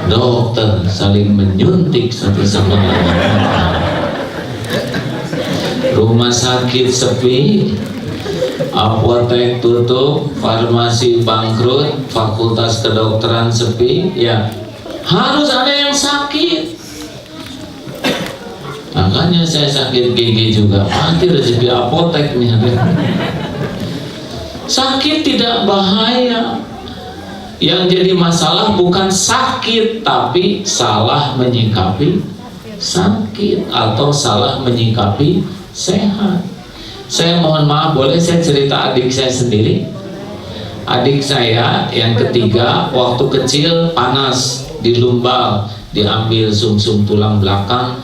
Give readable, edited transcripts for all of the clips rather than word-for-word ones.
Dokter saling menyuntik satu sama lain. Rumah sakit sepi, apotek tutup, farmasi bangkrut, fakultas kedokteran sepi, ya harus ada yang sakit. Makanya saya sakit gigi juga, pasti rezeki apotek nih. Sakit tidak bahaya. Yang jadi masalah bukan sakit, tapi salah menyikapi sakit atau salah menyikapi sehat. Saya mohon maaf, boleh saya cerita adik saya sendiri? Adik saya yang ketiga waktu kecil panas di lumbal, diambil sumsum tulang belakang.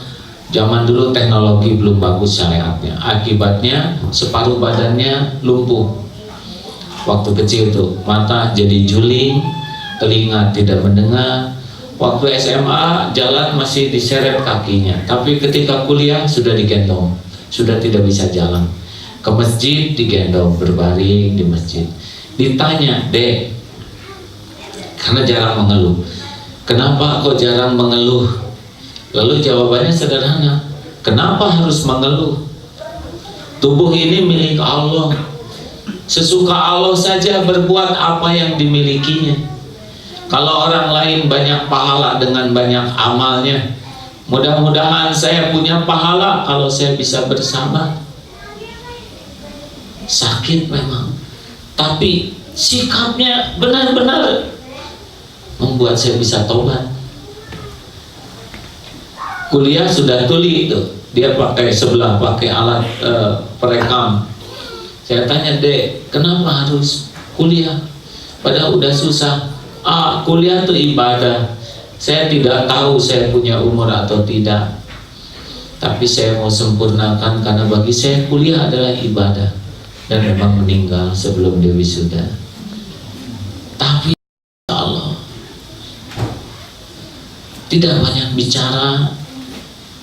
Zaman dulu teknologi belum bagus syariatnya, akibatnya separuh badannya lumpuh. Waktu kecil tuh mata jadi juling, telinga tidak mendengar. Waktu SMA jalan masih diseret kakinya, tapi ketika kuliah sudah digendong, sudah tidak bisa jalan. Ke masjid digendong, berbaring di masjid. Ditanya, "Dek," karena jarang mengeluh, "Kenapa kok jarang mengeluh?" Lalu jawabannya sederhana, "Kenapa harus mengeluh? Tubuh ini milik Allah. Sesuka Allah saja berbuat apa yang dimilikinya. Kalau orang lain banyak pahala dengan banyak amalnya, mudah-mudahan saya punya pahala kalau saya bisa bersabar." Sakit memang, tapi sikapnya benar-benar membuat saya bisa tobat. Kuliah sudah tuli itu, dia pakai sebelah, pakai alat perekam. Saya tanya, "Dek, kenapa harus kuliah? Padahal udah susah." Kuliah itu ibadah. Saya tidak tahu saya punya umur atau tidak, tapi saya mau sempurnakan karena bagi saya kuliah adalah ibadah. Dan memang meninggal sebelum dia wisuda. Tapi Allah tidak banyak bicara.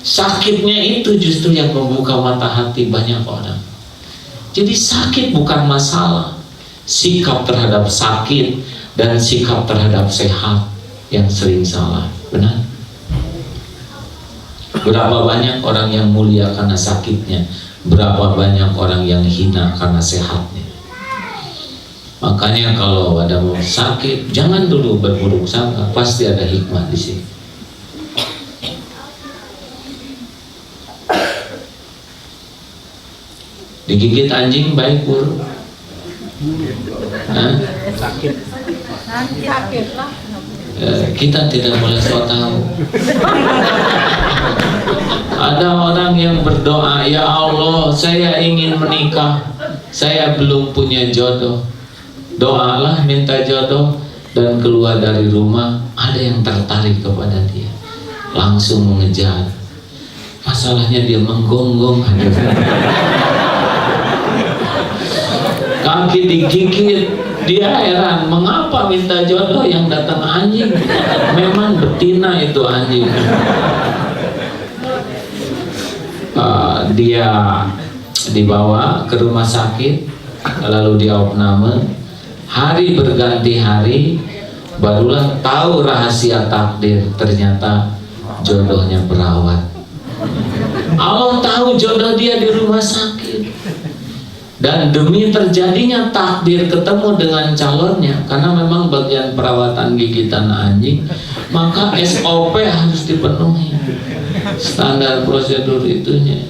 Sakitnya itu justru yang membuka mata hati banyak orang. Jadi sakit bukan masalah, sikap terhadap sakit dan sikap terhadap sehat yang sering salah. Benar? Berapa banyak orang yang mulia karena sakitnya, berapa banyak orang yang hina karena sehatnya. Makanya kalau ada mau sakit, jangan dulu berburuk sangka, pasti ada hikmah di sini. Digigit anjing baik buruk? Sakit. Sakit lah. Kita tidak boleh so tahu. Ada orang yang berdoa, "Ya Allah, saya ingin menikah, saya belum punya jodoh." Doalah minta jodoh, dan keluar dari rumah ada yang tertarik kepada dia, langsung mengejar. Masalahnya dia menggonggong, kaki digigit. Dia heran, mengapa minta jodoh yang datang anjing? Memang betina itu anjing. Dia dibawa ke rumah sakit, lalu diopname. Hari berganti hari, barulah tahu rahasia takdir. Ternyata jodohnya perawat. Allah tahu jodoh dia di rumah sakit. Dan demi terjadinya takdir ketemu dengan calonnya, karena memang bagian perawatan gigitan anjing, maka SOP harus dipenuhi, standar prosedur itunya.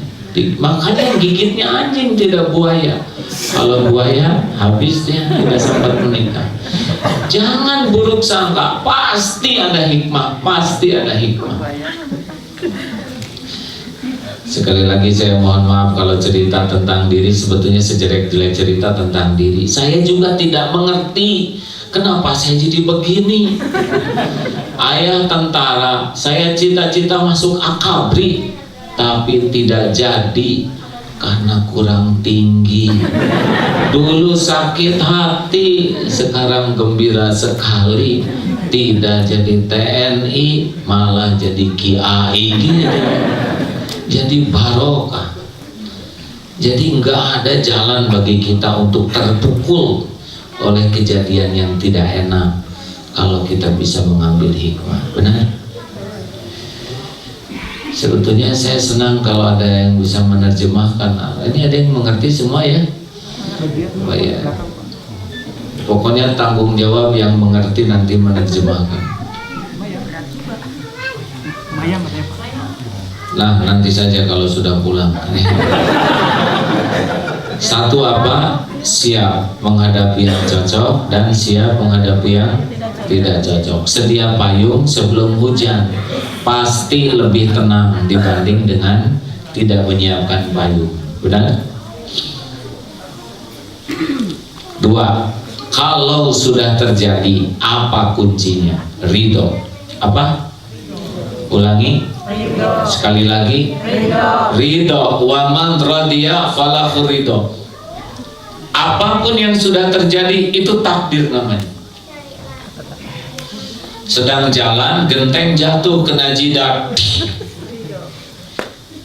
Makanya gigitnya anjing, tidak buaya. Kalau buaya habis dia, tidak sempat menikah. Jangan buruk sangka, pasti ada hikmah, pasti ada hikmah. Sekali lagi saya mohon maaf kalau cerita tentang diri, sebetulnya sejelek-jelek cerita tentang diri. Saya juga tidak mengerti kenapa saya jadi begini. Ayah tentara, saya cita-cita masuk Akabri, tapi tidak jadi karena kurang tinggi. Dulu sakit hati, sekarang gembira sekali. Tidak jadi TNI, malah jadi Kiai gitu. Jadi barokah. Jadi enggak ada jalan bagi kita untuk terpukul oleh kejadian yang tidak enak. kalau kita bisa mengambil hikmah. Benar? Sebetulnya saya senang kalau ada yang bisa menerjemahkan. Ini ada yang mengerti semua ya? Oh ya. Pokoknya tanggung jawab yang mengerti nanti menerjemahkan. Nah, nanti saja kalau sudah pulang. Satu apa? Siap menghadapi yang cocok dan siap menghadapi yang tidak cocok. Sedia payung sebelum hujan, pasti lebih tenang dibanding dengan tidak menyiapkan payung. Benar? Dua, kalau sudah terjadi, apa kuncinya? Ridho. Apa? Ulangi. Sekali lagi, ridho. Wa man radiya falahu ridho. Apapun yang sudah terjadi itu takdir namanya. Sedang jalan, genteng jatuh kena jidat.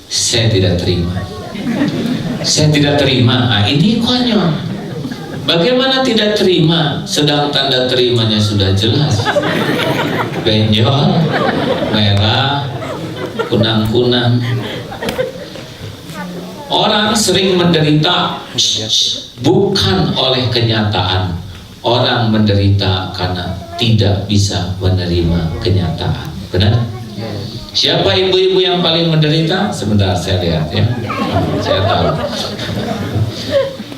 Saya tidak terima. Saya tidak terima. Nah, ini konyol. Bagaimana tidak terima? Sedang tanda terimanya sudah jelas. Benjol, merah, kunang-kunang. Orang sering menderita bukan oleh kenyataan. Orang menderita karena tidak bisa menerima kenyataan. Benar? Siapa ibu-ibu yang paling menderita? Sebentar saya lihat ya. Saya tahu.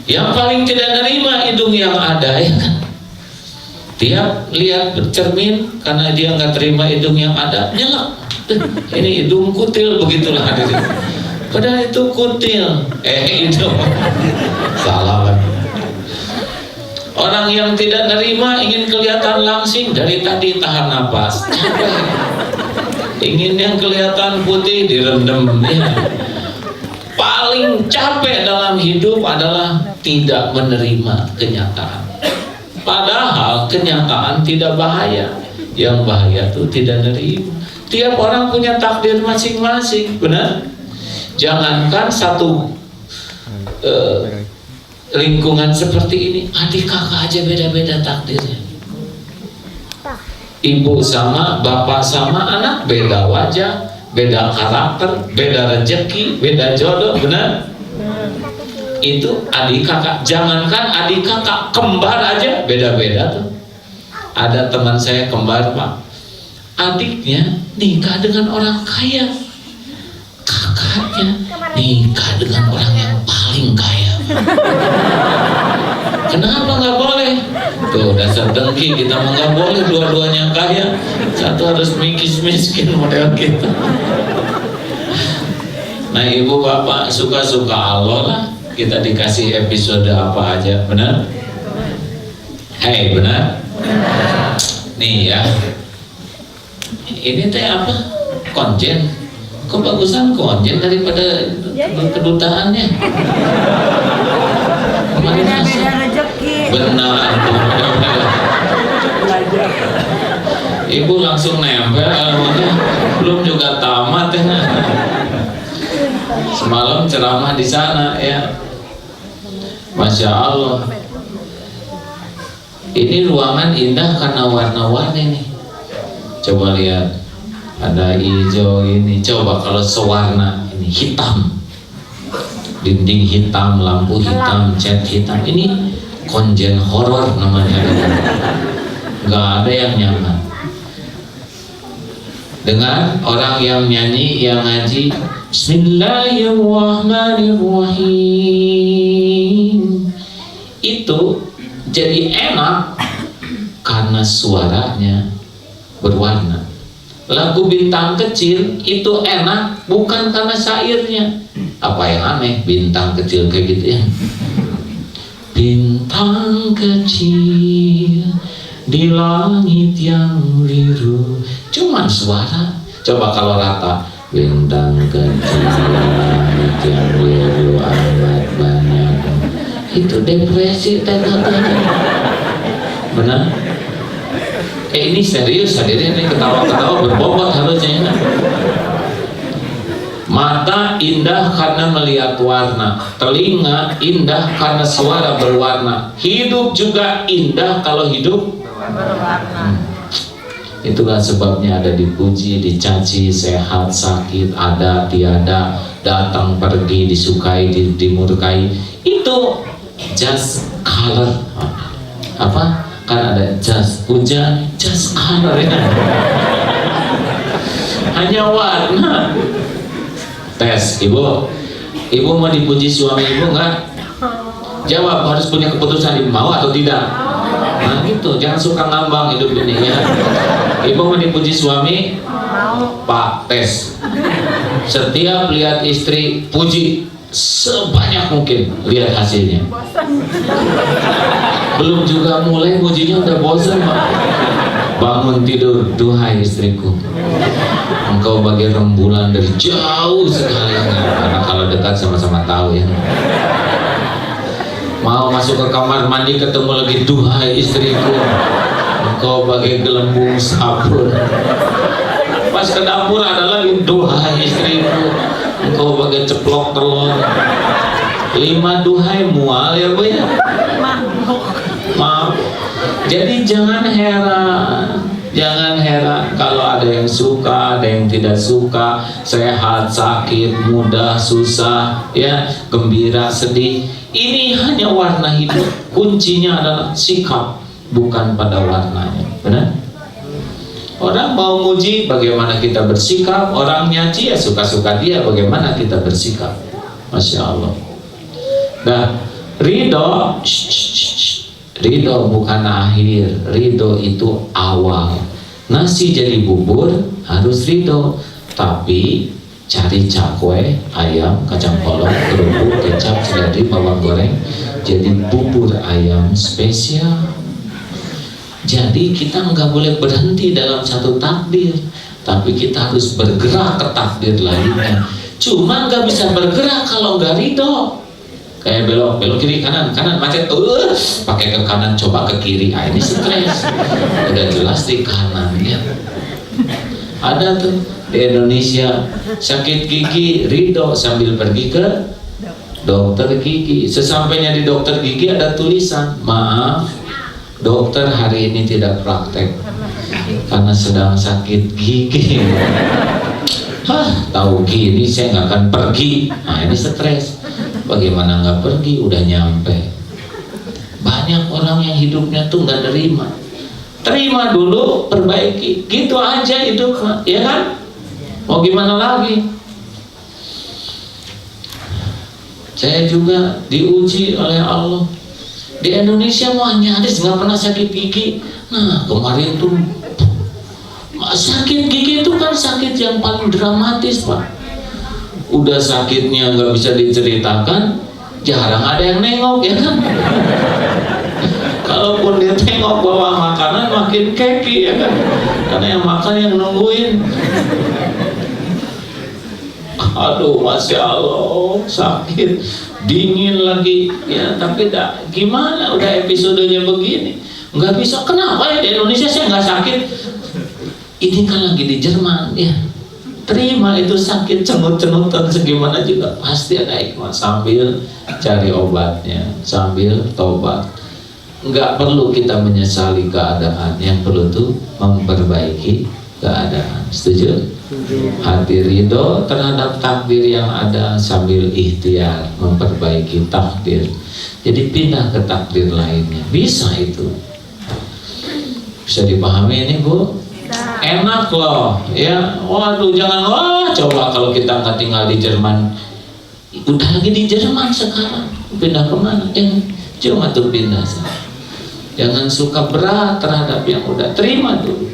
Yang paling tidak menerima hidung yang ada ya kan? Tiap lihat bercermin karena dia nggak terima hidung yang ada, nyelak. Ini hidung kutil, begitulah hadirin. Padahal itu kutil, hidung. Salah kan? Orang yang tidak nerima ingin kelihatan langsing, dari tadi tahan napas, capek. Ingin yang kelihatan putih direndam. Ya. Paling capek dalam hidup adalah tidak menerima kenyataan. Padahal kenyataan tidak bahaya. Yang bahaya itu tidak menerima. Tiap orang punya takdir masing-masing, benar? Jangankan satu lingkungan seperti ini, adik kakak aja beda-beda takdirnya. Ibu sama, bapak sama, anak beda wajah, beda karakter, beda rezeki, beda jodoh, benar? Itu adik kakak. Jangankan adik kakak, kembar aja beda-beda tuh. Ada teman saya kembar, Pak. Adiknya nikah dengan orang kaya, kakaknya nikah dengan orang yang paling kaya. Kenapa nggak boleh? Tuh dasar dengki, kita mah nggak boleh dua-duanya kaya. Satu harus miskin model kita. Nah ibu bapak suka-suka Allah lah. Kita dikasih episode apa aja, benar? Hei, benar? Nih ya. Ini teh apa? Konjen. Kok bagusan konjen daripada kedutaannya? Beda-beda rezeki. Benar. Ibu langsung nempel, belum juga tamat ya. Semalam ceramah di sana ya. Masya Allah. Ini ruangan indah karena warna-warni nih. Coba lihat, ada hijau ini. Coba kalau sewarna ini hitam, dinding hitam, lampu hitam, cat hitam. Ini konjen horor namanya. Nggak ada yang nyaman. Dengan orang yang nyanyi, yang ngaji, Bismillahirrahmanirrahim, itu jadi enak karena suaranya berwarna. Lagu Bintang Kecil itu enak bukan karena syairnya. Apa yang aneh, bintang kecil kayak gitu ya. Bintang kecil di langit yang biru, cuman suara. Coba kalau rata, bintang kecil langit yang biru amat banyak, itu depresi tengah-tengah. Benar? Ini serius hadirin, ini ketawa-ketawa berbobot harusnya. Mata indah karena melihat warna, telinga indah karena suara berwarna, hidup juga indah kalau hidup berwarna. Itulah sebabnya ada dipuji, dicaci, sehat, sakit, ada, tiada, datang, pergi, disukai, dimurkai. Itu just color. Apa? Kan ada just hujan, just color ya. Hanya warna. Tes, ibu mau dipuji suami ibu nggak? Jawab, harus punya keputusan, ibu mau atau tidak. Nah gitu, jangan suka ngambang hidup ini ya. Ibu mau dipuji suami? Mau. Pak, tes. Setiap lihat istri, puji sebanyak mungkin, lihat hasilnya. Belum juga mulai pujinya udah bosan, Pak. Bangun tidur, duhai istriku, engkau bagai rembulan dari jauh sekali. Karena kalau dekat sama-sama tahu ya. Mau masuk ke kamar mandi ketemu lagi, duhai istriku, engkau bagai gelembung sabun. Pas ke dapur ada lagi, duhai istriku, engkau bagai ceplok telur. 5 duhai mual ya Bu ya. Maaf. Jadi jangan heran kalau ada yang suka, ada yang tidak suka, sehat, sakit, mudah, susah, ya, gembira, sedih. Ini hanya warna hidup. Kuncinya adalah sikap, bukan pada warnanya. Benar? Orang mau muji, bagaimana kita bersikap. Orang nyaci, ya suka-suka dia, bagaimana kita bersikap. Masya Allah. Nah, ridho, ridho bukan akhir, ridho itu awal. Nasi jadi bubur harus ridho, tapi cari cakwe, ayam, kacang polong, kerupuk, kecap, seledri, bawang goreng, jadi bubur ayam spesial. Jadi kita nggak boleh berhenti dalam satu takdir, tapi kita harus bergerak ke takdir lainnya. Cuma nggak bisa bergerak kalau nggak ridho. Kayak belok kiri kanan macet, pakai ke kanan coba ke kiri, ini stres. Udah jelas di kanan ya. Ada tuh di Indonesia sakit gigi, ridho sambil pergi ke dokter gigi. Sesampainya di dokter gigi ada tulisan, maaf dokter hari ini tidak praktek karena sedang sakit gigi. Tahu gini saya nggak akan pergi. Nah ini stres. Bagaimana nggak pergi, udah nyampe. Banyak orang yang hidupnya tuh nggak terima dulu, perbaiki, gitu aja hidup, ya kan? Mau gimana lagi? Saya juga diuji oleh Allah. Di Indonesia mau nyaris nggak pernah sakit gigi. Nah kemarin tuh sakit gigi itu kan sakit yang paling dramatis, Pak. Udah sakitnya nggak bisa diceritakan, jarang ada yang nengok ya kan. Kalaupun dia tengok bawa makanan makin keki ya kan, karena yang makan yang nungguin. Aduh, Masya Allah, sakit, dingin lagi ya, tapi gimana, udah episodenya begini, nggak bisa. Kenapa ya di Indonesia saya nggak sakit? Ini kan lagi di Jerman ya. Terima itu sakit, cenut-cenutan segimana juga pasti ada hikmah, sambil cari obatnya, sambil tobat. Nggak perlu kita menyesali keadaan, yang perlu tuh memperbaiki keadaan. Setuju? Hati ridho terhadap takdir yang ada sambil ikhtiar memperbaiki takdir. Jadi pindah ke takdir lainnya, bisa itu. Bisa dipahami ini Bu? Enak loh ya. Waduh jangan, coba kalau kita nggak tinggal di Jerman, udah lagi di Jerman sekarang, pindah kemana? Cuma tuh pindah. Jangan suka berat terhadap yang udah, terima dulu.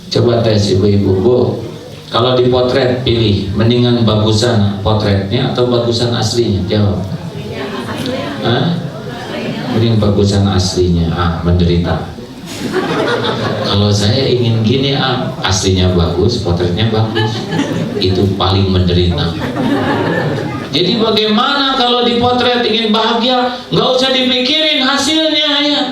Coba tes ibu-ibu, Bu, kalau dipotret pilih, mendingan bagusan potretnya atau bagusan aslinya? Jawab. Mending bagusan aslinya. Menderita. Kalau saya ingin gini, aslinya bagus, potretnya bagus, itu paling menderita. Jadi bagaimana kalau dipotret ingin bahagia, nggak usah dipikirin hasilnya ya.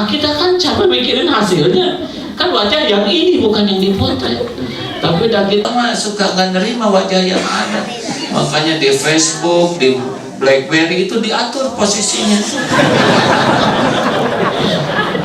Kita kan capek mikirin hasilnya, kan wajah yang ini bukan yang dipotret. Tapi dah kita mah suka nggak nerima wajah yang ada, makanya di Facebook, di BlackBerry itu diatur posisinya.